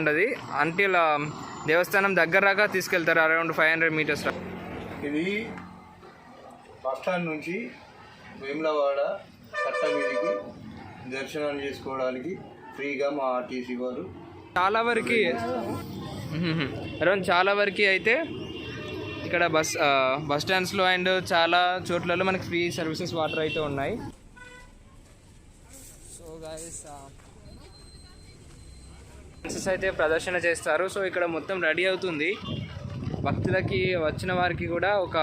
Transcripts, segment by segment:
ఉంటుంది. అంటిల్ దేవస్థానం దగ్గర దాకా తీసుకెళ్తారు, అరౌండ్ 500 మీటర్స్. ఇది బస్ స్టాండ్ నుంచి వేములవాడ కట్ట మీదకి దర్శనం చేసుకోవడానికి ఫ్రీగా మా ఆర్టీసీ వారు చాలా వరకు అయితే ఇక్కడ బస్ స్టాండ్స్లో అండ్ చాలా చోట్లలో మనకి ఫ్రీ సర్వీసెస్ వాటర్ అయితే ఉన్నాయి. సో గైస్ అయితే ప్రదర్శన చేస్తారు. సో ఇక్కడ మొత్తం రెడీ అవుతుంది. భక్తులకి వచ్చిన వారికి కూడా ఒక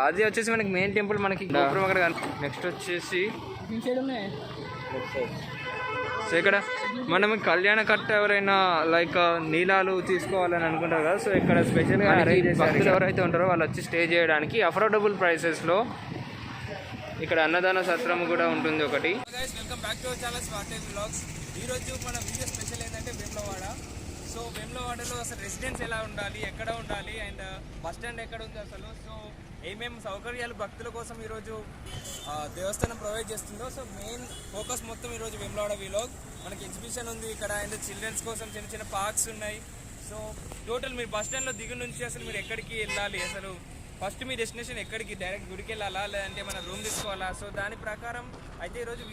అది వచ్చేసి మనకి మెయిన్ టెంపుల్, మనకి గోపురం అక్కడ. నెక్స్ట్ వచ్చేసి సో ఇక్కడ మనం కళ్యాణ కట్ట ఎవరైనా లైక్ నీలాలు తీసుకోవాలని అనుకుంటారు కదా, సో ఇక్కడ స్పెషల్గా భక్తులు ఎవరైతే ఉంటారో వాళ్ళు వచ్చి స్టే చేయడానికి అఫోర్డబుల్ ప్రైసెస్లో ఇక్కడ అన్నదాన సత్రం కూడా ఉంటుంది ఒకటి. Welcome back to our channel smart time vlogs. ఈరోజు మన వీడియో స్పెషల్ ఏంటంటే వేములవాడ. సో వేములవాడలో అసలు రెసిడెన్స్ ఎలా ఉండాలి, ఎక్కడ ఉండాలి, అండ్ బస్ స్టాండ్ ఎక్కడ ఉంది అసలు, సో ఏమేమి సౌకర్యాలు భక్తుల కోసం ఈరోజు దేవస్థానం ప్రొవైడ్ చేస్తుందో. సో మెయిన్ ఫోకస్ మొత్తం ఈరోజు వేములవాడ వ్లాగ్. మనకి ఎగ్జిబిషన్ ఉంది ఇక్కడ, అండ్ చిల్డ్రన్స్ కోసం చిన్న చిన్న పార్క్స్ ఉన్నాయి. సో టోటల్ మీరు బస్ స్టాండ్లో దిగు నుంచి అసలు మీరు ఎక్కడికి వెళ్ళాలి, అసలు ఫస్ట్ మీ డెస్టినేషన్ ఎక్కడికి, డైరెక్ట్ గుడికి వెళ్ళాలా లేదంటే మన రూమ్ తీసుకోవాలా, సో దాని ప్రకారం అయితే ఈరోజు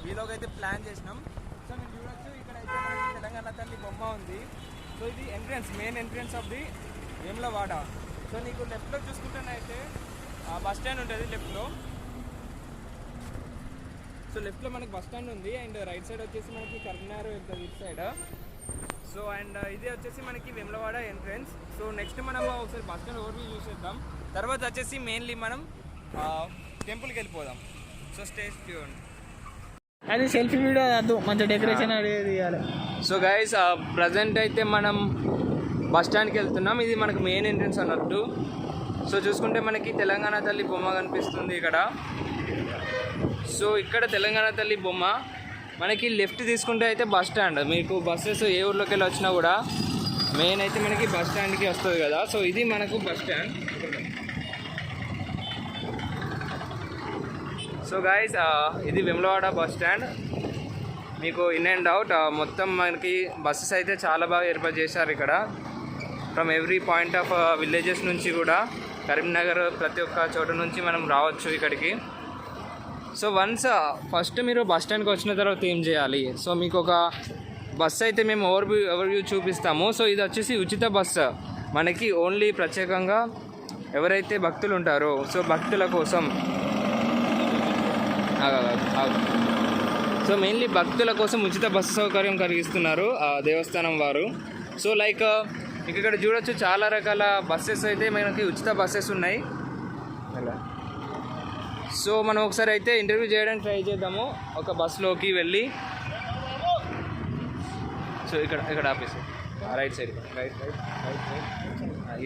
వీడియోకి అయితే ప్లాన్ చేసినాం. సో మీరు చూడొచ్చు ఇక్కడ అయితే మనకి తెలంగాణ తల్లి బొమ్మ ఉంది. సో ఇది main entrance of the Vemulawada. So నీకు లెఫ్ట్లో చూసుకుంటేనైతే బస్ స్టాండ్ ఉంటుంది లెఫ్ట్లో. సో లెఫ్ట్లో మనకి బస్ స్టాండ్ ఉంది, అండ్ రైట్ సైడ్ వచ్చేసి మనకి కరీంనగర్ వెళ్తుంది ఇటు సైడ్. సో అండ్ ఇది వచ్చేసి మనకి వేములవాడ ఎంట్రన్స్. సో నెక్స్ట్ మనం ఒకసారి బస్ స్టాండ్ ఓవర్వ్యూ చూసేద్దాం, తర్వాత వచ్చేసి మెయిన్లీ మనం టెంపుల్కి వెళ్ళిపోదాం. So stay tuned. అది సెల్ఫీ వీడియో వద్దు, మంచి డెకరేషన్ అడిగేది. సో గైస్ ప్రజెంట్ అయితే మనం బస్ స్టాండ్కి వెళ్తున్నాం. ఇది మనకు మెయిన్ ఎంట్రన్స్ అన్నట్టు. సో చూసుకుంటే మనకి తెలంగాణ తల్లి బొమ్మ కనిపిస్తుంది ఇక్కడ. సో ఇక్కడ తెలంగాణ తల్లి బొమ్మ. మనకి లెఫ్ట్ తీసుకుంటే అయితే బస్ స్టాండ్. మీకు బస్సెస్ ఏ ఊర్లోకి వెళ్ళి వచ్చినా కూడా మెయిన్ అయితే మనకి బస్ స్టాండ్కి వస్తుంది కదా. సో ఇది మనకు బస్ స్టాండ్. సో గైస్ ఇది వేములవాడ బస్ స్టాండ్. మీకు ఇన్ అండ్ అవుట్ మొత్తం మనకి బస్సెస్ అయితే చాలా బాగా ఏర్పాటు చేశారు ఇక్కడ. From every point of villages నుంచి కూడా కరీంనగర్ ప్రతి ఒక్క చోట నుంచి మనం రావచ్చు ఇక్కడికి. సో వన్స్ ఫస్ట్ మీరు బస్ స్టాండ్కి వచ్చిన తర్వాత ఏం చేయాలి, సో మీకు ఒక బస్సు అయితే మేము ఓవర్వ్యూ చూపిస్తాము. సో ఇది వచ్చేసి ఉచిత బస్సు మనకి, ఓన్లీ ప్రత్యేకంగా ఎవరైతే భక్తులు ఉంటారో సో భక్తుల కోసం. సో మెయిన్లీ భక్తుల కోసం ఉచిత బస్సు సౌకర్యం కలిగిస్తున్నారు దేవస్థానం వారు. సో లైక్ ఇక్కడ చూడొచ్చు చాలా రకాల బస్సెస్ అయితే మనకి ఉచిత బస్సెస్ ఉన్నాయి. సో మనం ఒకసారి అయితే ఇంటర్వ్యూ చేయడానికి ట్రై చేద్దాము ఒక బస్సులోకి వెళ్ళి. సో ఇక్కడ ఆపేసి రైట్ సైడ్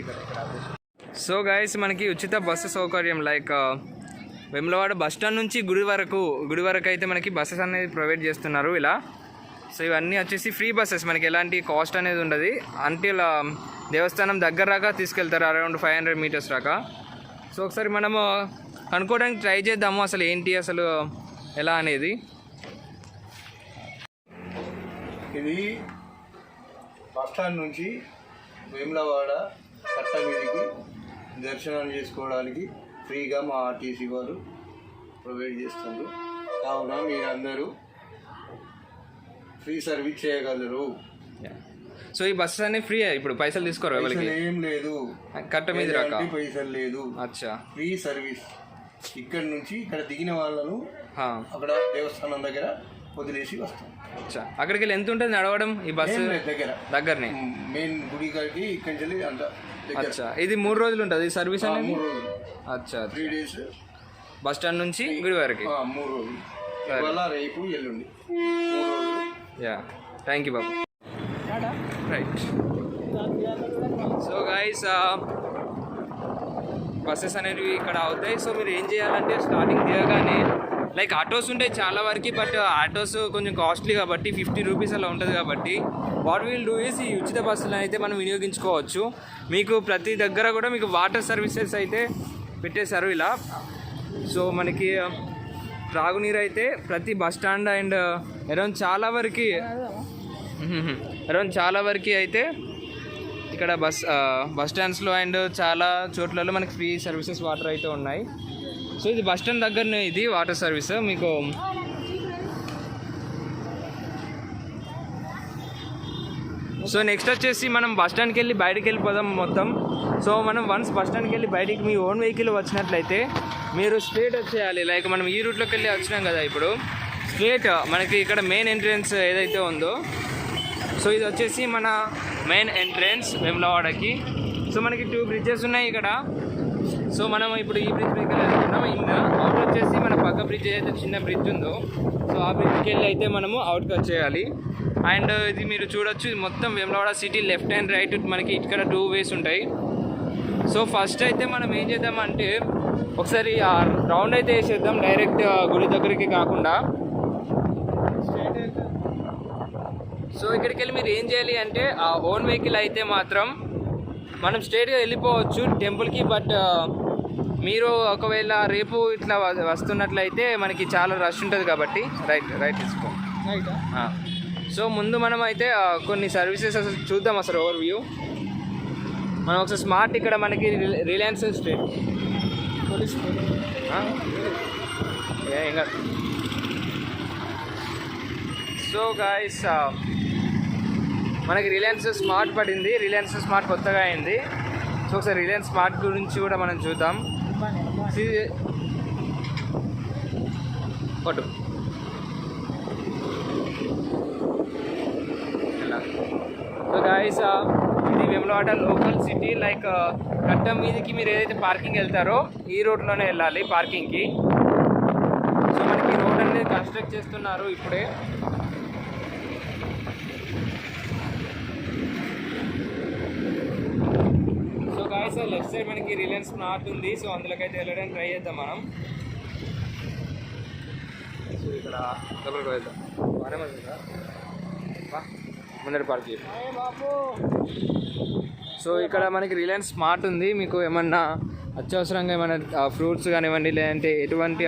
ఇక్కడ ఆపేసి. సో గైస్ మనకి ఉచిత బస్సు సౌకర్యం లైక్ వేములవాడ బస్ స్టాండ్ నుంచి గుడి వరకు అయితే మనకి బస్సెస్ అనేది ప్రొవైడ్ చేస్తున్నారు ఇలా. సో ఇవన్నీ వచ్చేసి ఫ్రీ బస్సెస్, మనకి ఎలాంటి కాస్ట్ అనేది ఉండదు. అంటిల్ దేవస్థానం దగ్గర దాకా తీసుకెళ్తారు, అరౌండ్ 500 మీటర్స్ దాకా. సో ఒకసారి మనము కనుక్కోవడానికి ట్రై చేద్దాము అసలు ఏంటి అసలు ఎలా అనేది. ఇది బస్ స్టాండ్ నుంచి వేములవాడ కట్ట మీదకి దర్శనం చేసుకోవడానికి ఫ్రీగా మా ఆర్టీసీ వారు ప్రొవైడ్ చేస్తారు. కావున మీరందరూ ఫ్రీ సర్వీస్ చేయగలరు. సో ఈ బస్సెస్ అన్ని ఫ్రీ, ఇప్పుడు పైసలు తీసుకోరు, ఏం లేదు, కట్ట మీద రాక పైసలు లేదు. అచ్చా, ఫ్రీ సర్వీస్. ఇక్కడ నుంచి ఇక్కడ దిగిన వాళ్ళను అక్కడ దేవస్థానం దగ్గర వదిలేసి వస్తాం. అచ్చా, అక్కడికి వెళ్ళి ఎంత ఉంటుంది నడవడం ఈ బస్సు దగ్గరనే మెయిన్ గుడి గారికి ఇక్కడి నుంచి అంత. అచ్చా, ఇది 3 రోజులు ఉంటుంది సర్వీస్ అనేది? 3 రోజులు. అచ్చా, 3 days బస్ స్టాండ్ నుంచి గుడి వరకు. 3 రోజులు, ఇవాళ రేపు ఎల్లుండి 3 రోజులు. Yeah, thank you Babu. Right. So guys buses అనేవి ఇక్కడ అవుతాయి. సో మీరు ఏం చేయాలంటే స్టార్టింగ్ దిగగానే లైక్ ఆటోస్ ఉంటాయి చాలా వరకు, బట్ ఆటోస్ కొంచెం కాస్ట్లీ కాబట్టి 50 రూపీస్ అలా ఉంటుంది. కాబట్టి వాట్ విల్ డూ ఈస్ ఈ ఉచిత బస్సులను అయితే మనం వినియోగించుకోవచ్చు. మీకు ప్రతి దగ్గర కూడా మీకు వాటర్ సర్వీసెస్ అయితే పెట్టేశారు ఇలా. సో మనకి త్రాగునీరు అయితే ప్రతి బస్ స్టాండ్ అండ్ అరౌండ్ చాలా వరకు అరౌండ్ చాలా వరకు అయితే ఇక్కడ బస్ స్టాండ్స్లో అండ్ చాలా చోట్లలో మనకి ఫ్రీ సర్వీసెస్ వాటర్ అయితే ఉన్నాయి. సో ఇది బస్ స్టాండ్ దగ్గరనే ఇది వాటర్ సర్వీస్ మీకు. సో నెక్స్ట్ వచ్చేసి మనం బస్ స్టాండ్కి వెళ్ళి బయటికి వెళ్ళిపోదాం మొత్తం. సో మనం వన్స్ బస్ స్టాండ్కి వెళ్ళి బయటికి మీ ఓన్ వెహికల్ వచ్చినట్లయితే మీరు స్ట్రేట్ వచ్చేయాలి. లైక్ మనం ఈ రూట్లోకి వెళ్ళి వచ్చినాం కదా, ఇప్పుడు స్ట్రేట్ మనకి ఇక్కడ మెయిన్ ఎంట్రన్స్ ఏదైతే ఉందో, సో ఇది వచ్చేసి మన మెయిన్ ఎంట్రన్స్ వేములవాడకి. సో మనకి 2 బ్రిడ్జెస్ ఉన్నాయి ఇక్కడ. సో మనం ఇప్పుడు ఈ బ్రిడ్జ్ మీదకి వెళ్తున్నాం. అవుట్ వచ్చేసి మన పక్క బ్రిడ్జ్ ఏదైతే చిన్న బ్రిడ్జ్ ఉందో, సో ఆ బ్రిడ్జ్కి వెళ్ళి అయితే మనము అవుట్కి వచ్చేయాలి. అండ్ ఇది మీరు చూడొచ్చు, ఇది మొత్తం Vemulawada city left and right మనకి ఇక్కడ 2 వేస్ ఉంటాయి. సో ఫస్ట్ అయితే మనం ఏం చేద్దామంటే ఒకసారి రౌండ్ అయితే వేసేద్దాం, డైరెక్ట్ గుడి దగ్గరికి కాకుండా. సో ఇక్కడికి వెళ్ళి మీరు ఏం చేయాలి అంటే ఆ ఓన్ వెహికల్ అయితే మాత్రం మనం స్ట్రైట్గా వెళ్ళిపోవచ్చు టెంపుల్కి. బట్ మీరు ఒకవేళ రేపు ఇట్లా వస్తున్నట్లయితే మనకి చాలా రష్ ఉంటుంది కాబట్టి రైట్ తీసుకో. సో ముందు మనం అయితే కొన్ని సర్వీసెస్ అసలు చూద్దాం, అసలు ఓవర్ వ్యూ. మనం ఒకసారి స్మార్ట్ ఇక్కడ మనకి రిలయన్స్ స్ట్రీట్ ఇంకా. సో గాయస్ మనకి రిలయన్స్ స్మార్ట్ పడింది, రిలయన్స్ స్మార్ట్ కొత్తగా అయింది. సో ఒకసారి రిలయన్స్ స్మార్ట్ గురించి కూడా మనం చూద్దాం. పట్టు సో గాయస్ ఇది వేములవాడ లోకల్ సిటీ. లైక్ కట్ట మీదకి మీరు ఏదైతే పార్కింగ్ వెళ్తారో ఈ రోడ్లోనే వెళ్ళాలి పార్కింగ్కి. సో మనకి ఈ రోడ్ అనేది కన్స్ట్రక్ట్ చేస్తున్నారు ఇప్పుడే. సో గాయస్ లెఫ్ట్ సైడ్ మనకి రిలయన్స్ స్మార్ట్ ఉంది. సో అందులోకైతే వెళ్ళడానికి ట్రై చేద్దాం మనం. సో ఇక్కడ లోపలికి వెళ్దాం. బాగానే ఉందా ముందర పార్క్. సో ఇక్కడ మనకి రిలయన్స్ స్మార్ట్ ఉంది. మీకు ఏమన్నా అత్యవసరంగా ఏమైనా ఫ్రూట్స్ కానివ్వండి, లేదంటే ఎటువంటి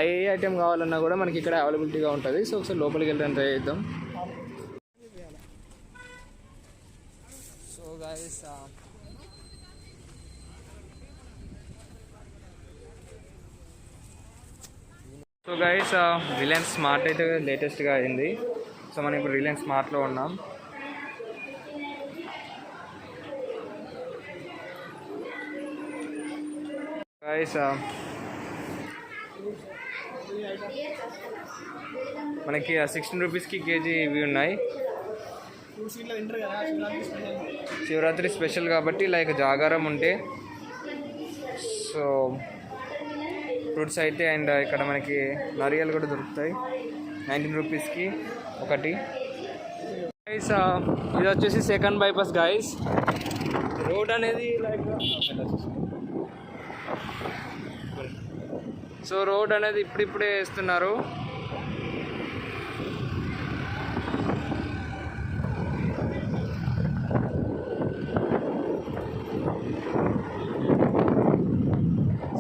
ఏ ఐటెం కావాలన్నా కూడా మనకి ఇక్కడ అవైలబిలిటీగా ఉంటుంది. సో ఒకసారి లోపలికి వెళ్ళడానికి ట్రై చేద్దాం. సో గాయస్ రిలయన్స్ స్మార్ట్ అయితే లేటెస్ట్గా అయింది. సో మనం ఇప్పుడు రిలయన్స్ స్మార్ట్లో ఉన్నాం. గాయస్ మనకి 16 రూపీస్కి కేజీ ఇవి ఉన్నాయి. శివరాత్రి స్పెషల్ కాబట్టి లైక్ జాగారం ఉంటే సో ఫ్రూట్స్ అయితే. అండ్ ఇక్కడ మనకి నరియలు కూడా దొరుకుతాయి 19 రూపీస్కి ఒకటి. గైస్ ఇది వచ్చేసి సెకండ్ బైపాస్ గాయస్. రోడ్ అనేది లైక్ సో రోడ్ అనేది ఇప్పుడిప్పుడే వేస్తున్నారు.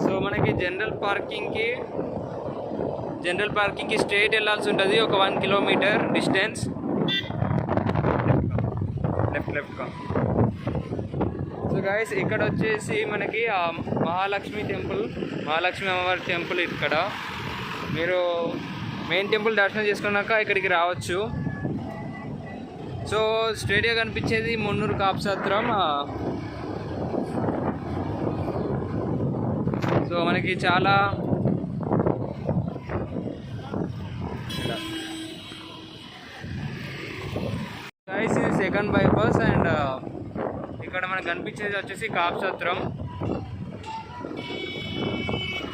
సో మనకి జనరల్ పార్కింగ్కి స్ట్రైట్ వెళ్ళాల్సి ఉంటుంది ఒక 1 కిలోమీటర్ డిస్టెన్స్. లెఫ్ట్గా. సో గాయస్ ఇక్కడ వచ్చేసి మనకి మహాలక్ష్మి అమ్మవారి టెంపుల్. ఇక్కడ మీరు మెయిన్ టెంపుల్ దర్శనం చేసుకున్నాక ఇక్కడికి రావచ్చు. సో స్ట్రైట్గా కనిపించేది మున్నూరు కాపుసత్రం. సో మనకి చాలా గైస్ ఇది సెకండ్ బైపాస్. అండ్ ఇక్కడ మనకు కనిపించేది వచ్చేసి Kapu Satram.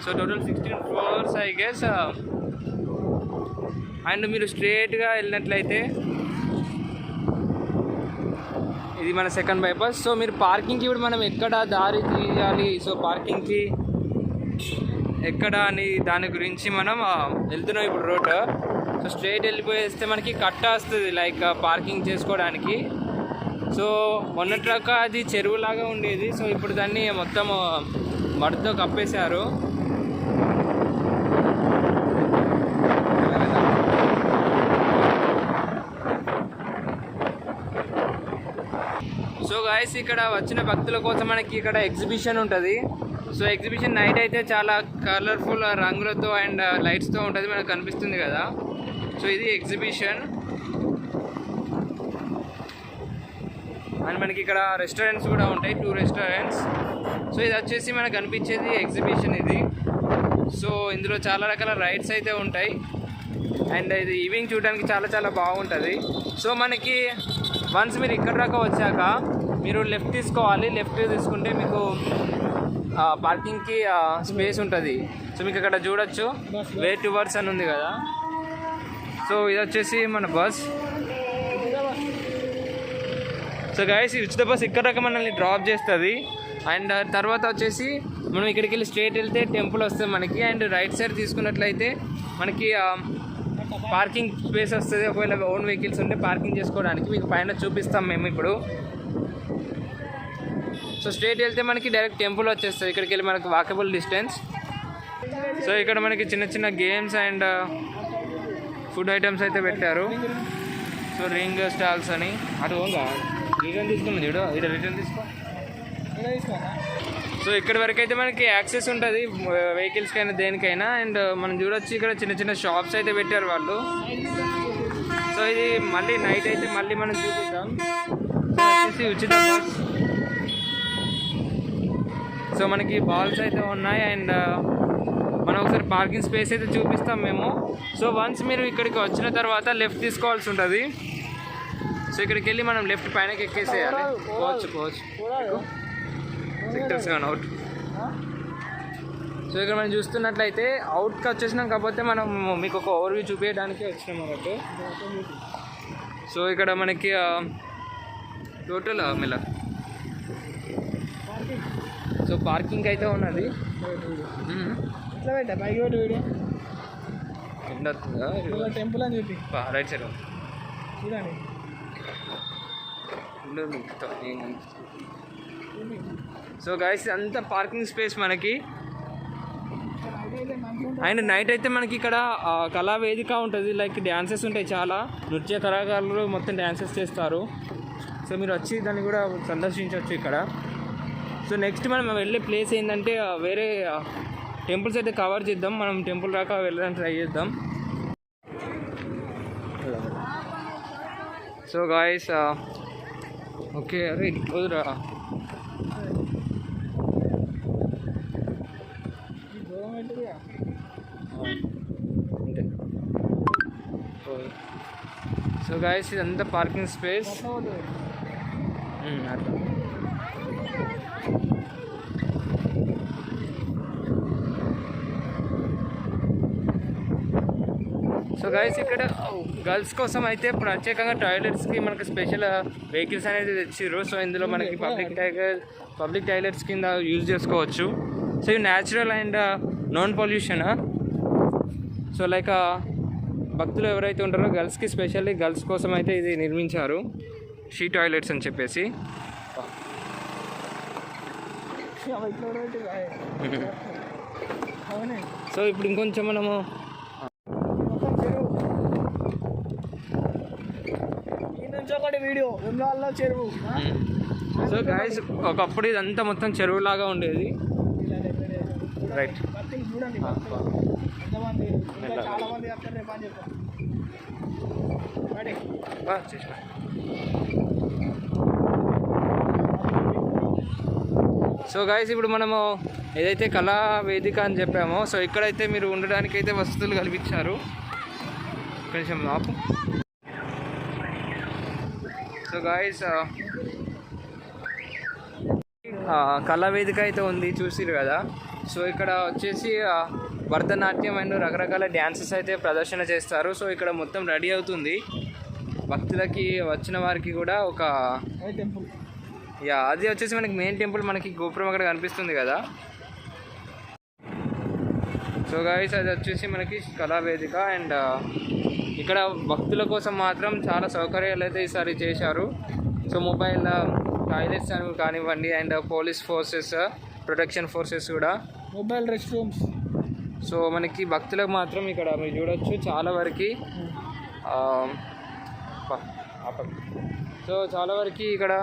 So total 16 floors I guess. And మీరు స్ట్రేట్గా వెళ్ళినట్లయితే ఇది మన సెకండ్ బైపాస్. సో మీరు పార్కింగ్కి ఇప్పుడు మనం ఎక్కడ దారి తీయాలి, సో పార్కింగ్కి ఎక్కడ అని దాని గురించి మనం వెళ్తున్నాం ఇప్పుడు రోడ్. సో స్ట్రైట్ వెళ్ళిపోయేస్తే మనకి కట్ట వస్తుంది లైక్ పార్కింగ్ చేసుకోవడానికి. సో మొన్నట్రాక అది చెరువులాగా ఉండేది. సో ఇప్పుడు దాన్ని మొత్తం మడితో కప్పేశారు. సో గాయస్ ఇక్కడ వచ్చిన భక్తుల కోసం మనకి ఇక్కడ ఎగ్జిబిషన్ ఉంటుంది. సో ఎగ్జిబిషన్ నైట్ అయితే చాలా కలర్ఫుల్ రంగులతో అండ్ లైట్స్తో ఉంటుంది, మనకు కనిపిస్తుంది కదా. సో ఇది ఎగ్జిబిషన్. అండ్ మనకి ఇక్కడ రెస్టారెంట్స్ కూడా ఉంటాయి, 2 రెస్టారెంట్స్. సో ఇది వచ్చేసి మనకు కనిపించేది ఎగ్జిబిషన్ ఇది. సో ఇందులో చాలా రకాల రైడ్స్ అయితే ఉంటాయి అండ్ ఇది ఈవినింగ్ చూడడానికి చాలా చాలా బాగుంటుంది. సో మనకి వన్స్ మీరు ఇక్కడ దాకా వచ్చాక మీరు లెఫ్ట్ తీసుకోవాలి. లెఫ్ట్ తీసుకుంటే మీకు పార్కింగ్కి స్పేస్ ఉంటుంది. సో మీకు అక్కడ చూడొచ్చు వే టువర్డ్స్ అని ఉంది కదా. సో ఇది వచ్చేసి మన బస్. సో గైస్ ఈ ఉచిత బస్ ఇక్కడ దాకా మనల్ని డ్రాప్ చేస్తుంది. అండ్ తర్వాత వచ్చేసి మనం ఇక్కడికి వెళ్ళి స్ట్రేట్ వెళ్తే టెంపుల్ వస్తుంది మనకి. అండ్ రైట్ సైడ్ తీసుకున్నట్లయితే మనకి పార్కింగ్ స్పేస్ వస్తుంది. ఒకవేళ ఓన్ వెహికల్స్ ఉంటే పార్కింగ్ చేసుకోవడానికి మీకు పైన చూపిస్తాం మేము ఇప్పుడు. సో స్ట్రేట్ వెళ్తే మనకి డైరెక్ట్ టెంపుల్ వచ్చేస్తుంది. ఇక్కడికి వెళ్ళి మనకి వాకబుల్ డిస్టెన్స్. సో ఇక్కడ మనకి చిన్న చిన్న గేమ్స్ అండ్ ఫుడ్ ఐటమ్స్ అయితే పెట్టారు. సో రింగ్ స్టాల్స్ అని అటు ఓన్గా రిటర్న్ తీసుకున్నాం చూడు, ఇక్కడ రిటర్న్ తీసుకో. సో ఇక్కడి వరకు అయితే మనకి యాక్సెస్ ఉంటుంది వెహికల్స్కి అయినా దేనికైనా. అండ్ మనం చూడొచ్చు ఇక్కడ చిన్న చిన్న షాప్స్ అయితే పెట్టారు వాళ్ళు. సో ఇది మళ్ళీ నైట్ అయితే మళ్ళీ మనం చూపిద్దాం. సో వచ్చేసి ఉచిత బస్. సో మనకి బాల్స్ అయితే ఉన్నాయి అండ్ మనం ఒకసారి పార్కింగ్ స్పేస్ అయితే చూపిస్తాం మేము. సో వన్స్ మీరు ఇక్కడికి వచ్చిన తర్వాత లెఫ్ట్ తీసుకోవాల్సి ఉంటుంది. సో ఇక్కడికి వెళ్ళి మనం లెఫ్ట్ పైనకి ఎక్కేసేయాలి. పోవచ్చు సెక్టర్స్ కానీ అవుట్. సో ఇక్కడ మనం చూస్తున్నట్లయితే అవుట్కి వచ్చేసినాం, కాకపోతే మనం మీకు ఒక ఓవర్వ్యూ చూపించడానికి వచ్చినాం అన్నట్టు. సో ఇక్కడ మనకి టోటల్ మెల్ల సో పార్కింగ్ అయితే ఉన్నది. టెంపుల్ అని చెప్పి రైట్ సైడ్ చూడండి. సో గైస్ అంతా పార్కింగ్ స్పేస్ మనకి. అండ్ నైట్ అయితే మనకి ఇక్కడ కళా వేదిక ఉంటుంది. లైక్ డ్యాన్సెస్ ఉంటాయి, చాలా నృత్య కళాకారులు మొత్తం డ్యాన్సెస్ చేస్తారు. సో మీరు వచ్చి దాన్ని కూడా సందర్శించవచ్చు ఇక్కడ. సో నెక్స్ట్ మనం వెళ్ళే ప్లేస్ ఏంటంటే వేరే టెంపుల్స్ అయితే కవర్ చేద్దాం. మనం టెంపుల్ దాకా వెళ్ళడానికి ట్రై చేద్దాం. సో గాయస్ ఓకే అరే వదురా. సో గాయస్ ఇదంతా పార్కింగ్ స్పేస్. అట్లా సో గైస్ ఇక్కడ గర్ల్స్ కోసం అయితే ప్రత్యేకంగా టాయిలెట్స్కి మనకి స్పెషల్ వెహికల్స్ అనేది తెచ్చిర్రు. సో ఇందులో మనకి పబ్లిక్ టాయిలెట్స్ కింద యూజ్ చేసుకోవచ్చు. సో ఇవి natural and non pollution. So like భక్తులు ఎవరైతే ఉంటారో గర్ల్స్కి స్పెషల్లీ గర్ల్స్ కోసం అయితే ఇది నిర్మించారు, షీ టాయిలెట్స్ అని చెప్పేసి. సో ఇప్పుడు ఇంకొంచెం మనము వీడియో చెరువు. సో గైస్ ఒకప్పుడు ఇదంతా మొత్తం చెరువులాగా ఉండేది. రైట్ చూడండి చాలా మంది చేసిన. సో గైస్ ఇప్పుడు మనము ఏదైతే కళా వేదిక అని చెప్పామో, సో ఇక్కడైతే మీరు ఉండడానికి అయితే వసతులు కల్పించారు. కొంచెం ఆపు. సో గాయస్ కళా వేదిక అయితే ఉంది, చూసిరు కదా. సో ఇక్కడ వచ్చేసి భరతనాట్యం అండ్ రకరకాల డ్యాన్సెస్ అయితే ప్రదర్శన చేస్తారు. సో ఇక్కడ మొత్తం రెడీ అవుతుంది భక్తులకి, వచ్చిన వారికి కూడా ఒక టెంపుల్. అది వచ్చేసి మనకి మెయిన్ టెంపుల్, మనకి గోపురం అక్కడ కనిపిస్తుంది కదా. సో గాయస్ అది వచ్చేసి మనకి కళా వేదిక. అండ్ ఇక్కడ భక్తుల కోసం మాత్రం చాలా సౌకర్యాలు అయితే ఈసారి చేశారు. సో మొబైల్ టాయిలెట్స్ అని కానివ్వండి, and police forces, protection forces కూడా, మొబైల్ రెస్ట్ రూమ్స్. సో మనకి భక్తులకు మాత్రం ఇక్కడ మీరు చూడొచ్చు చాలా వరకు సో చాలా వరకు ఇక్కడ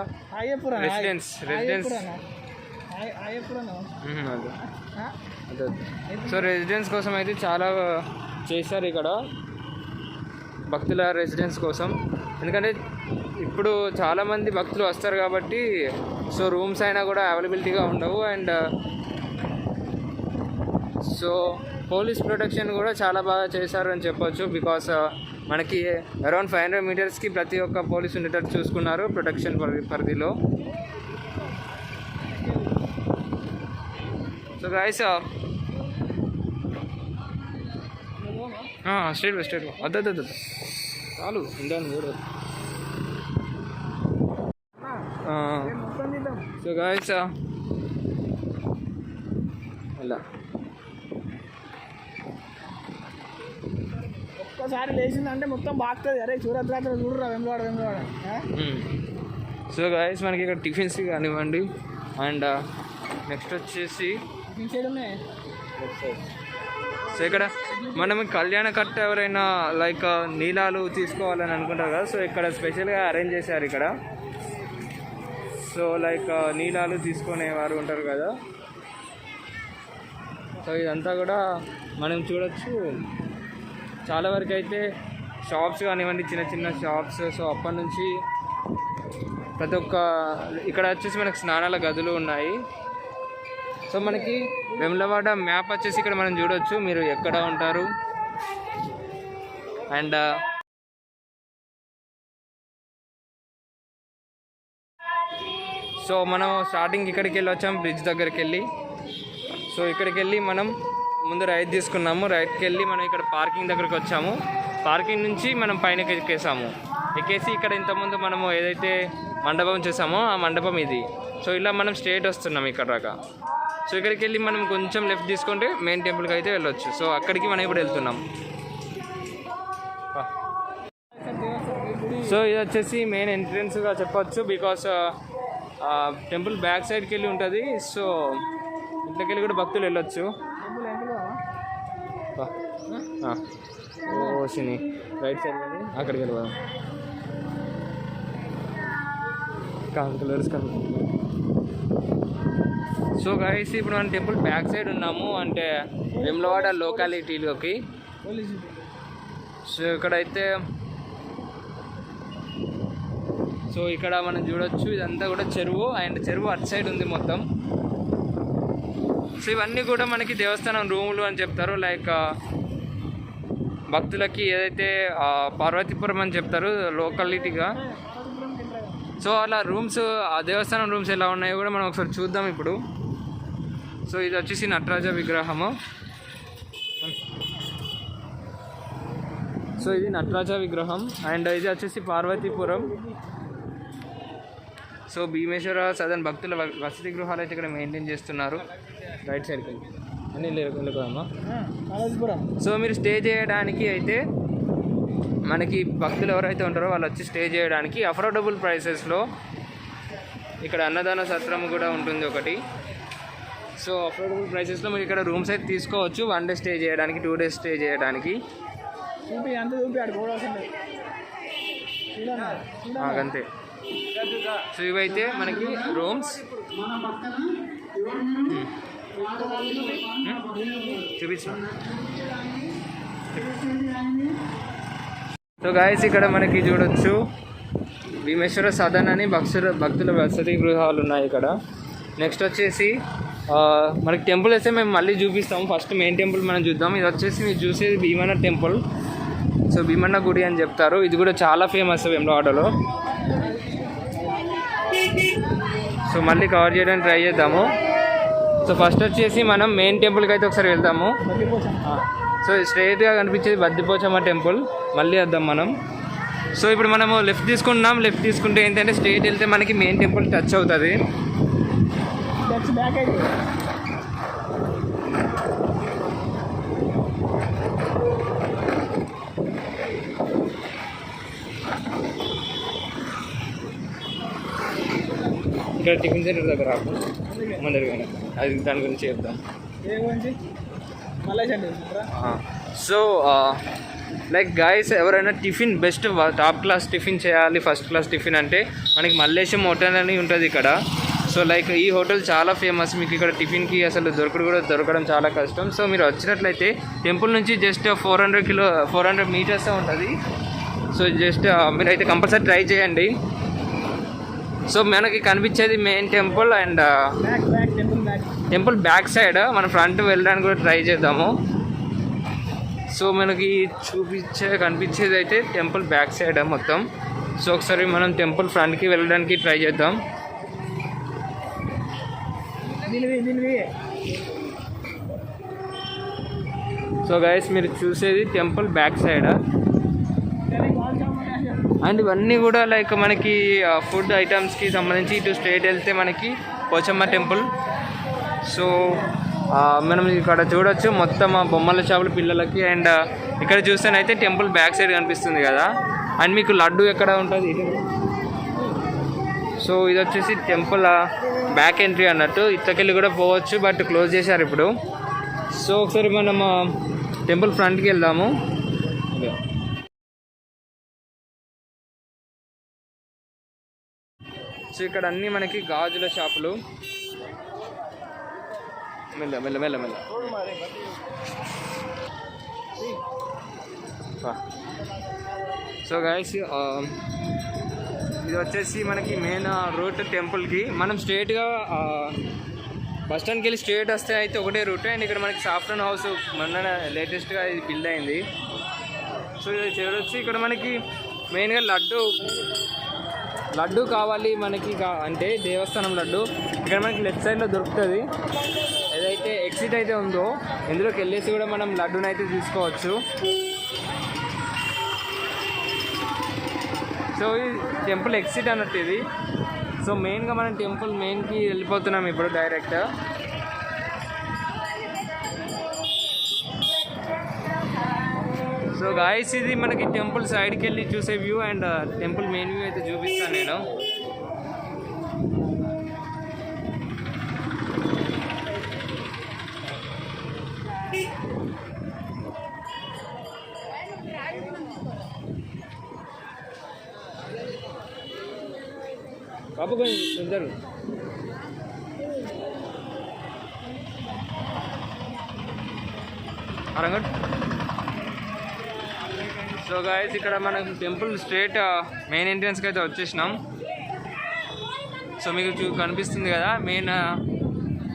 రెసిడెన్స్ సో రెసిడెన్స్ కోసం అయితే చాలా చేశారు ఇక్కడ భక్తుల రెసిడెన్స్ కోసం. ఎందుకంటే ఇప్పుడు చాలామంది భక్తులు వస్తారు కాబట్టి సో రూమ్స్ అయినా కూడా అవైలబిలిటీగా ఉండవు. అండ్ సో పోలీస్ ప్రొటెక్షన్ కూడా చాలా బాగా చేశారు అని చెప్పొచ్చు. బికాస్ మనకి అరౌండ్ 500 మీటర్స్కి ప్రతి ఒక్క పోలీస్ ఉండేటట్టు చూసుకున్నారు ప్రొటెక్షన్ పరిధిలో. సో గైస్ స్ట్రేట్ వద్దు చాలు ఇందాను కూడా. సో గైస్ అలా ఒక్కసారి లేచిందంటే మొత్తం బాగుతుంది. అరే చూడద్దు చూడరా వెంబడ. సో గైస్ మనకి ఇక్కడ టిఫిన్స్ కానివ్వండి. అండ్ నెక్స్ట్ వచ్చేసి సో ఇక్కడ మనం కళ్యాణ కట్ట ఎవరైనా లైక్ నీలాలు తీసుకోవాలని అనుకుంటారు కదా. సో ఇక్కడ స్పెషల్గా అరేంజ్ చేశారు ఇక్కడ. సో లైక్ నీలాలు తీసుకునేవారు ఉంటారు కదా. సో ఇదంతా కూడా మనం చూడొచ్చు. చాలా వరకు అయితే షాప్స్ కానివ్వండి, చిన్న చిన్న షాప్స్. సో అప్పటి నుంచి ప్రతి ఒక్క ఇక్కడ వచ్చేసి మనకు స్నానాల గదులు ఉన్నాయి. సో మనకి వేములవాడ మ్యాప్ వచ్చేసి ఇక్కడ మనం చూడొచ్చు మీరు ఎక్కడ ఉంటారు. అండ్ సో మనం స్టార్టింగ్ ఇక్కడికి వెళ్ళి వచ్చాం, బ్రిడ్జ్ దగ్గరికి వెళ్ళి. సో ఇక్కడికి వెళ్ళి మనం ముందు రైట్ తీసుకున్నాము. రైట్కి వెళ్ళి మనం ఇక్కడ పార్కింగ్ దగ్గరికి వచ్చాము. పార్కింగ్ నుంచి మనం పైనకి ఎక్కేసి ఇక్కడ ఇంతకుముందు మనము ఏదైతే మండపం చేసామో ఆ మండపం ఇది. సో ఇలా మనం స్ట్రేట్ వస్తున్నాం ఇక్కడ దాకా. సో ఇక్కడికి వెళ్ళి మనం కొంచెం లెఫ్ట్ తీసుకుంటే మెయిన్ టెంపుల్కి అయితే వెళ్ళొచ్చు. సో అక్కడికి మనం ఇప్పుడు వెళ్తున్నాం. సో ఇది వచ్చేసి మెయిన్ ఎంట్రన్స్గా చెప్పొచ్చు. బికాస్ టెంపుల్ బ్యాక్ సైడ్కి వెళ్ళి ఉంటుంది. సో ఇంట్లోకి వెళ్ళి కూడా భక్తులు వెళ్ళొచ్చు. ఓసిని రైట్ సైడ్ వెళ్ళి అక్కడికి వెళ్ళిపోదాం. సో గైస్ ఇప్పుడు మనం టెంపుల్ బ్యాక్ సైడ్ ఉన్నాము, అంటే వేములవాడ లోకాలిటీలోకి. సో ఇక్కడైతే సో ఇక్కడ మనం చూడొచ్చు ఇదంతా కూడా చెరువు. అండ్ చెరువు అటు సైడ్ ఉంది మొత్తం. సో ఇవన్నీ కూడా మనకి దేవస్థానం రూములు అని చెప్తారు. లైక్ భక్తులకి ఏదైతే పార్వతీపురం అని చెప్తారు లోకాలిటీగా. సో అలా రూమ్స్, ఆ దేవస్థానం రూమ్స్ ఎలా ఉన్నాయో కూడా మనం ఒకసారి చూద్దాం ఇప్పుడు. సో ఇది వచ్చేసి నటరాజ విగ్రహము. సో ఇది నటరాజ విగ్రహం. అండ్ ఇది వచ్చేసి పార్వతీపురం. సో భీమేశ్వర సదన్ భక్తుల వసతి గృహాలు అయితే ఇక్కడ మెయింటైన్ చేస్తున్నారు. రైట్ సైడ్కి అన్నీ వెళ్ళిపోదామా. సో మీరు స్టే చేయడానికి అయితే మనకి భక్తులు ఎవరైతే ఉంటారో వాళ్ళు వచ్చి స్టే చేయడానికి అఫోర్డబుల్ ప్రైసెస్లో ఇక్కడ అన్నదాన సత్రం కూడా ఉంటుంది ఒకటి. సో అఫోర్డబుల్ ప్రైసెస్లో మీరు ఇక్కడ రూమ్స్ అయితే తీసుకోవచ్చు 1 డే స్టే చేయడానికి, 2 days స్టే చేయడానికి. అంతే. సో ఇవైతే మనకి రూమ్స్ చూపించు. సో గాయస్ ఇక్కడ మనకి చూడొచ్చు భీమేశ్వర సదన్ అని భక్తుల వసతి గృహాలు ఉన్నాయి ఇక్కడ. నెక్స్ట్ వచ్చేసి మనకి టెంపుల్ అయితే మేము మళ్ళీ చూపిస్తాము. ఫస్ట్ మెయిన్ టెంపుల్ మనం చూద్దాం. ఇది వచ్చేసి మీరు చూసేది భీమన్న టెంపుల్. సో భీమన్న గుడి అని చెప్తారు. ఇది కూడా చాలా ఫేమస్ వేములవాడలో. సో మళ్ళీ కవర్ చేయడానికి ట్రై చేద్దాము. సో ఫస్ట్ వచ్చేసి మనం మెయిన్ టెంపుల్కి అయితే ఒకసారి వెళ్తాము. సో స్ట్రైట్గా కనిపించేది బద్దిపోచమ్మ టెంపుల్. మళ్ళీ వద్దాం మనం. సో ఇప్పుడు మనము లెఫ్ట్ తీసుకుంటున్నాం. లెఫ్ట్ తీసుకుంటే ఏంటంటే స్ట్రైట్ వెళ్తే మనకి మెయిన్ టెంపుల్ టచ్ అవుతుంది. ఇక్కడ టిఫిన్ సెంటర్ దగ్గర మన దగ్గర అది దాని గురించి చెప్తాం. సో లైక్ గాయస్ ఎవరైనా tiffin best top class tiffin చేయాలి, ఫస్ట్ క్లాస్ టిఫిన్ అంటే మనకి మల్లేశం హోటల్ అని ఉంటుంది ఇక్కడ. సో లైక్ ఈ హోటల్ చాలా ఫేమస్. మీకు ఇక్కడ టిఫిన్కి అసలు దొరకడం చాలా కష్టం. సో మీరు వచ్చినట్లయితే టెంపుల్ నుంచి జస్ట్ 400 మీటర్స్ ఉంటుంది. సో జస్ట్ మీరైతే కంపల్సరీ ట్రై చేయండి. సో మనకి కనిపించేది main temple and temple back side మన ఫ్రంట్ వెళ్ళడానికి కూడా ట్రై చేద్దాము. సో మనకి కనిపించేది అయితే టెంపుల్ బ్యాక్ సైడ్ మొత్తం. సో ఒకసారి మనం టెంపుల్ ఫ్రంట్కి వెళ్ళడానికి ట్రై చేద్దాం. సో గైస్ మీరు చూసేది టెంపుల్ బ్యాక్ సైడ్ అండ్ ఇవన్నీ కూడా లైక్ మనకి ఫుడ్ ఐటమ్స్కి సంబంధించి ఇటు స్ట్రైట్ వెళ్తే మనకి పోచమ్మ టెంపుల్. సో మనం ఇక్కడ చూడొచ్చు మొత్తం బొమ్మల షాపులు పిల్లలకి. అండ్ ఇక్కడ చూస్తేనైతే టెంపుల్ బ్యాక్ సైడ్ కనిపిస్తుంది కదా. అండ్ మీకు లడ్డు ఎక్కడ ఉంటుంది. సో ఇది వచ్చేసి టెంపుల్ బ్యాక్ ఎంట్రీ అన్నట్టు. ఇత్తకెళ్ళి కూడా పోవచ్చు బట్ క్లోజ్ చేశారు ఇప్పుడు. సో ఒకసారి మనం టెంపుల్ ఫ్రంట్కి వెళ్దాము. సో ఇక్కడ అన్నీ మనకి గాజుల షాపులు. మెల్ల సో గైస్ ఇది వచ్చేసి మనకి మెయిన్ రూట్ టెంపుల్కి. మనం స్ట్రేట్గా బస్ స్టాండ్కి వెళ్ళి స్ట్రేట్ వస్తే అయితే ఒకటే రూట్. అండ్ ఇక్కడ మనకి సాఫ్రాన్ హౌస్ మొన్న లేటెస్ట్గా ఇది బిల్డ్ అయింది. సో ఇది చూడొచ్చు. ఇక్కడ మనకి మెయిన్గా లడ్డు కావాలి మనకి అంటే దేవస్థానం లడ్డు ఇక్కడ మనకి లెఫ్ట్ సైడ్లో దొరుకుతుంది. ఏదైతే ఎగ్జిట్ అయితే ఉందో ఇందులోకి వెళ్ళేసి కూడా మనం లడ్డూని అయితే తీసుకోవచ్చు. సో ఈ టెంపుల్ ఎగ్జిట్ అన్నట్టు ఇది. సో మెయిన్గా మనం టెంపుల్ మెయిన్కి వెళ్ళిపోతున్నాం ఇప్పుడు డైరెక్ట్. సో గాయస్ ఇది మనకి టెంపుల్ సైడ్కి వెళ్ళి చూసే view and temple main view అయితే చూపిస్తాను నేను. బాబు కొంచెం ఇద్దరు. అరంగడ్. సో గాయస్ ఇక్కడ మనం టెంపుల్ స్ట్రేట్ మెయిన్ ఎంట్రన్స్కి అయితే వచ్చేసినాం. సో మీకు కనిపిస్తుంది కదా మెయిన్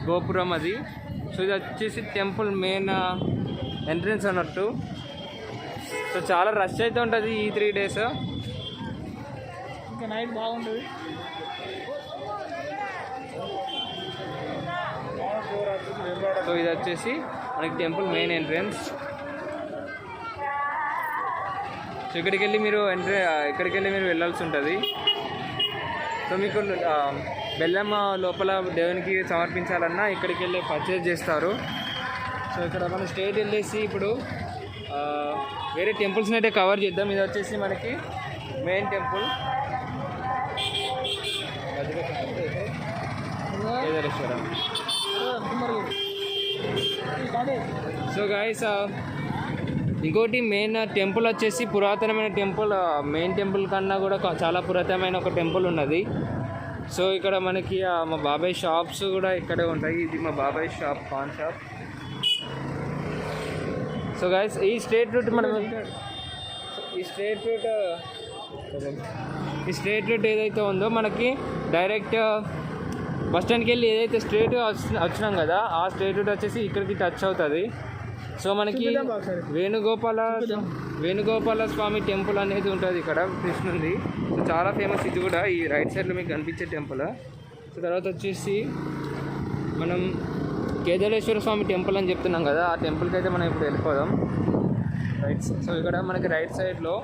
గోపురం అది. సో ఇది వచ్చేసి టెంపుల్ మెయిన్ ఎంట్రన్స్ అన్నట్టు. సో చాలా రష్ అయితే ఉంటుంది ఈ 3 days. ఇంకా నైట్ బాగుంటుంది. సో ఇది వచ్చేసి మనకి టెంపుల్ మెయిన్ ఎంట్రన్స్. సో ఇక్కడికి వెళ్ళి మీరు వెళ్ళాల్సి ఉంటుంది. సో మీకు బెల్లం లోపల దేవునికి సమర్పించాలన్నా ఇక్కడికి వెళ్ళి పర్చేజ్ చేస్తారు. సో ఇక్కడ మనం స్ట్రేట్ వెళ్ళేసి ఇప్పుడు వేరే టెంపుల్స్ని అయితే కవర్ చేద్దాం. ఇది వచ్చేసి మనకి main temple Kedareswaram. So guys ఇంకోటి మెయిన్ టెంపుల్ వచ్చేసి పురాతనమైన టెంపుల్. మెయిన్ టెంపుల్ కన్నా కూడా చాలా పురాతనమైన ఒక టెంపుల్ ఉన్నది. సో ఇక్కడ మనకి మా బాబాయ్ షాప్స్ కూడా ఇక్కడే ఉంటాయి. ఇది మా బాబాయ్ shop, pan shop. So guys ఈ స్ట్రేట్ రూట్ ఏదైతే ఉందో మనకి డైరెక్ట్ బస్ స్టాండ్కి వెళ్ళి ఏదైతే స్ట్రేట్ వచ్చినాం కదా ఆ స్ట్రేట్ రూట్ వచ్చేసి ఇక్కడికి టచ్ అవుతుంది. సో మనకి వేణుగోపాల స్వామి టెంపుల్ అనేది ఉంటుంది ఇక్కడ కృష్ణుంది. సో చాలా ఫేమస్ ఇది కూడా. ఈ రైట్ సైడ్లో మీకు కనిపించే టెంపుల్. సో తర్వాత వచ్చేసి మనం కేదారేశ్వర స్వామి టెంపుల్ అని చెప్తున్నాం కదా ఆ టెంపుల్కి అయితే మనం ఇప్పుడు వెళ్ళిపోదాం. రైట్. సో ఇక్కడ మనకి రైట్ సైడ్లో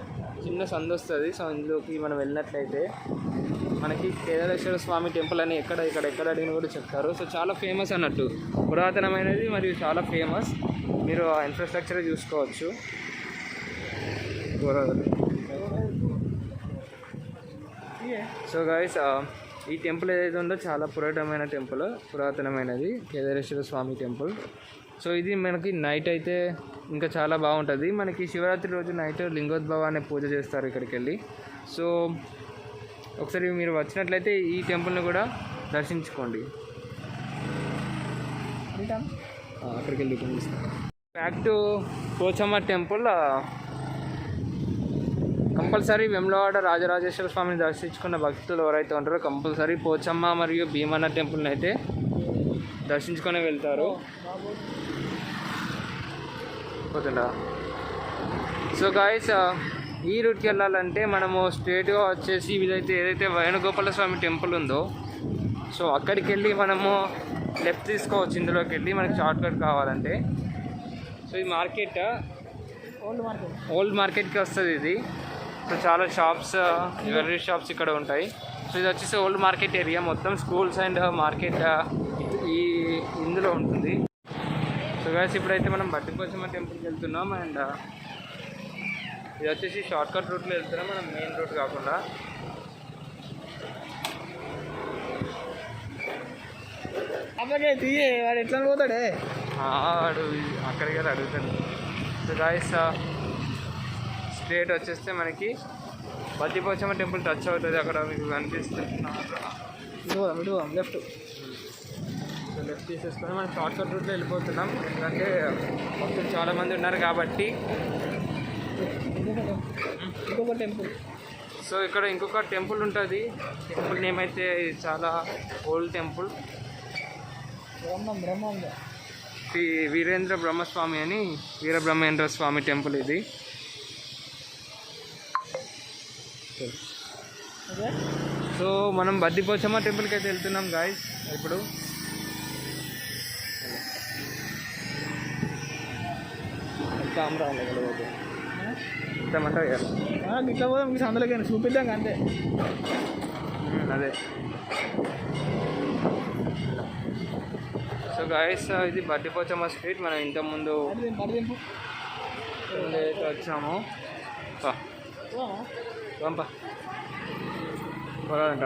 చిన్న సందు వస్తుంది. సో ఇందులోకి మనం వెళ్ళినట్లయితే మనకి కేదారేశ్వర స్వామి టెంపుల్ అని ఎక్కడ అడిగిన కూడా చెప్తారు. సో చాలా ఫేమస్ అన్నట్టు, పురాతనమైనది మరియు చాలా ఫేమస్. మీరు ఆ ఇన్ఫ్రాస్ట్రక్చర్ చూసుకోవచ్చు. సో గైస్ ఈ టెంపుల్ ఏదైతే ఉందో చాలా పురాతనమైనది కేదారేశ్వర స్వామి టెంపుల్. సో ఇది మనకి నైట్ అయితే ఇంకా చాలా బాగుంటుంది. మనకి శివరాత్రి రోజు నైట్ లింగోద్భవ అనే పూజ చేస్తారు ఇక్కడికి వెళ్ళి. సో ఒకసారి మీరు వచ్చినట్లయితే ఈ టెంపుల్ని కూడా దర్శించుకోండి. అక్కడికి వెళ్ళి చూపిస్తాను. Back to Pochamma temple. Compulsory Vemulawada Rajarajeshwara స్వామిని దర్శించుకున్న భక్తులు ఎవరైతే ఉంటారో కంపల్సరీ పోచమ్మ మరియు భీమన్న టెంపుల్ని అయితే దర్శించుకొని వెళ్తారు. పోతుండా. సో గాయస్ ఈ రూట్కి వెళ్ళాలంటే మనము స్ట్రేట్గా వచ్చేసి ఇదైతే ఏదైతే వేణుగోపాల స్వామి టెంపుల్ ఉందో సో అక్కడికి వెళ్ళి మనము లెఫ్ట్ తీసుకోవచ్చు. ఇందులోకి వెళ్ళి మనకి షార్ట్ కట్ కావాలంటే. సో ఈ మార్కెట్ ఓల్డ్ మార్కెట్కి వస్తుంది ఇది. సో చాలా షాప్స్, జ్యువెలరీ షాప్స్ ఇక్కడ ఉంటాయి. సో ఇది వచ్చేసి ఓల్డ్ మార్కెట్ ఏరియా. మొత్తం స్కూల్స్ అండ్ మార్కెట్ ఇందులో ఉంటుంది. సో గాయస్ ఇప్పుడైతే మనం బద్దిపోచమ్మ టెంపుల్కి వెళ్తున్నాం. అండ్ ఇది వచ్చేసి షార్ట్ కట్ రూట్లో వెళ్తున్నాం, మనం మెయిన్ రూట్ కాకుండా. అప్పటికే తీయే వాడు ఎట్లా పోతాడే వాడు అక్కడికి వెళ్ళి అడుగుతాడు. సో గాయస్ స్ట్రేట్ వచ్చేస్తే మనకి బద్దిపోచమ్మ టెంపుల్ టచ్ అవుతుంది. అక్కడ మీకు కనిపిస్తుంది లెఫ్ట్. సో లెఫ్ట్ తీసేసుకొని మనం షార్ట్ కట్ రూట్లో వెళ్ళిపోతున్నాం. ఎందుకంటే భక్తులు చాలామంది ఉన్నారు కాబట్టి. ఇంకొక టెంపుల్. సో ఇక్కడ ఇంకొక టెంపుల్ ఉంటుంది. టెంపుల్ నేమ్ అయితే చాలా ఓల్డ్ టెంపుల్. శ్రీ వీరేంద్ర బ్రహ్మస్వామి అని, వీరబ్రహ్మేంద్ర స్వామి టెంపుల్ ఇది. సో మనం బద్దిపోచమ్మ టెంపుల్కి అయితే వెళ్తున్నాం గాయస్. ఇప్పుడు ఇస్తామంటావు ఇట్లా పోదాం మీకు అందులోకి చూపిద్దాం అంతే. అదే. సో గాయస్ ఇది బద్దిపోచమ్మ స్ట్రీట్. మనం ఇంతకుముందు వచ్చాము. పంప పోరాదంట.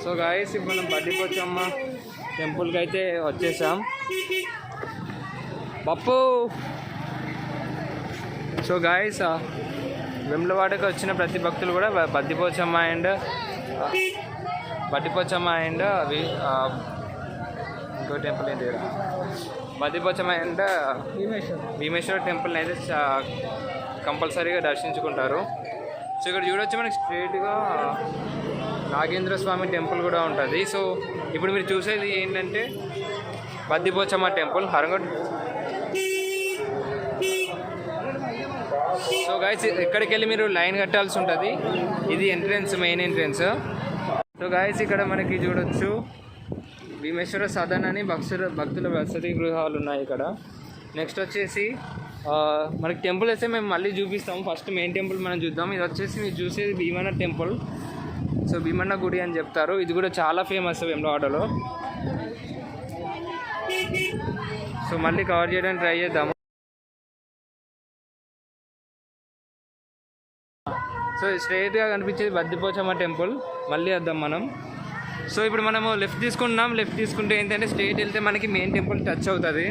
సో గాయస్ ఇప్పుడు మనం బద్దిపోచమ్మ టెంపుల్కి అయితే వచ్చేసాం. పప్పు. సో గాయస్ వేములవాడకి వచ్చిన ప్రతి భక్తులు కూడా బద్దిపోచమ్మ అండ్ ఇంకో టెంపుల్ ఏంటి బద్దిపోచమ్మ అండ్ భీమేశ్వర టెంపుల్ని అయితే కంపల్సరీగా దర్శించుకుంటారు. సో ఇక్కడ చూడొచ్చు మనకి స్ట్రేట్గా నాగేంద్ర స్వామి టెంపుల్ కూడా ఉంటుంది. సో ఇప్పుడు మీరు చూసేది ఏంటంటే బద్దిపోచమ్మ టెంపుల్ హరంగడ్. సో గాయస్ ఇక్కడికి వెళ్ళి మీరు లైన్ కట్టాల్సి ఉంటుంది. ఇది entrance, main entrance. So guys ఇక్కడ మనకి చూడొచ్చు భీమేశ్వర సదన్ అని భక్తుల వసతి గృహాలు ఉన్నాయి ఇక్కడ. నెక్స్ట్ వచ్చేసి మనకి టెంపుల్ అయితే మేము మళ్ళీ చూపిస్తాము. ఫస్ట్ మెయిన్ టెంపుల్ మనం చూద్దాం. ఇది వచ్చేసి మీరు చూసేది భీమన్న టెంపుల్. సో భీమన్న గుడి అని చెప్తారు. ఇది కూడా చాలా ఫేమస్ వేములవాడలో. సో మళ్ళీ కవర్ చేయడానికి ట్రై చేద్దాము. సో స్ట్రైట్గా కనిపించేది బద్దిపోచమ్మ టెంపుల్. మళ్ళీ వద్దాం మనం. సో ఇప్పుడు మనము లెఫ్ట్ తీసుకుంటున్నాం. లెఫ్ట్ తీసుకుంటే ఏంటంటే స్ట్రైట్ వెళ్తే మనకి మెయిన్ టెంపుల్ టచ్ అవుతుంది.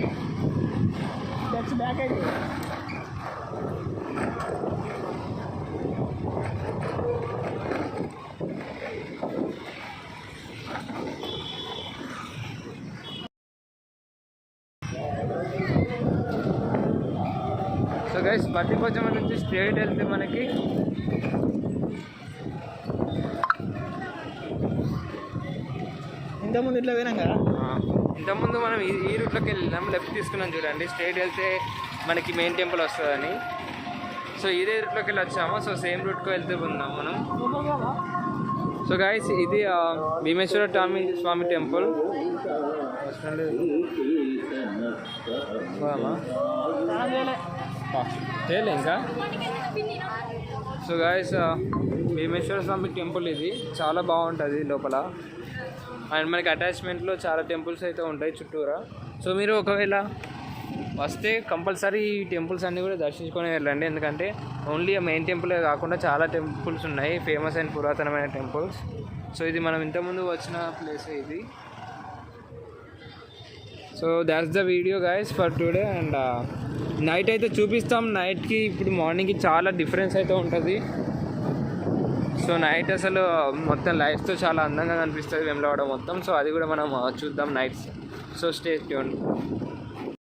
సో గైస్ బద్దిపోచమ్మ నుంచి స్ట్రైట్ వెళ్తే మనకి ఇంతకుముందు ఇట్లా పోయినాం కదా. ఇంతకుముందు మనం ఈ రూట్లోకి వెళ్ళినాం. లెఫ్ట్ తీసుకున్నాం చూడండి. స్ట్రైట్ వెళ్తే మనకి మెయిన్ టెంపుల్ వస్తుందని. సో ఇదే రూట్లోకి వెళ్ళి వచ్చాము. సో సేమ్ రూట్కి వెళ్తే ఉన్నాం మనం. సో గాయస్ ఇది భీమేశ్వర స్వామి టెంపుల్. చేయలే ఇంకా. సో గాయస్ భీమేశ్వర స్వామి టెంపుల్ ఇది చాలా బాగుంటుంది లోపల. అండ్ మనకి అటాచ్మెంట్లో చాలా టెంపుల్స్ అయితే ఉంటాయి చుట్టూరా. సో మీరు ఒకవేళ వస్తే కంపల్సరీ ఈ టెంపుల్స్ అన్నీ కూడా దర్శించుకొని వెళ్ళండి. ఎందుకంటే ఓన్లీ ఆ మెయిన్ టెంపులే కాకుండా చాలా టెంపుల్స్ ఉన్నాయి, ఫేమస్ అండ్ పురాతనమైన టెంపుల్స్. సో ఇది మనం ఇంతకుముందు వచ్చిన ప్లేస్ ఇది. So that's the video guys for today. And night అయితే చూపిస్తాం. నైట్కి ఇప్పుడు మార్నింగ్కి చాలా డిఫరెన్స్ అయితే ఉంటుంది. సో నైట్ అసలు మొత్తం లైట్స్తో చాలా అందంగా కనిపిస్తుంది వేములవాడ మొత్తం. సో అది కూడా మనం చూద్దాం నైట్స్. So stay tune.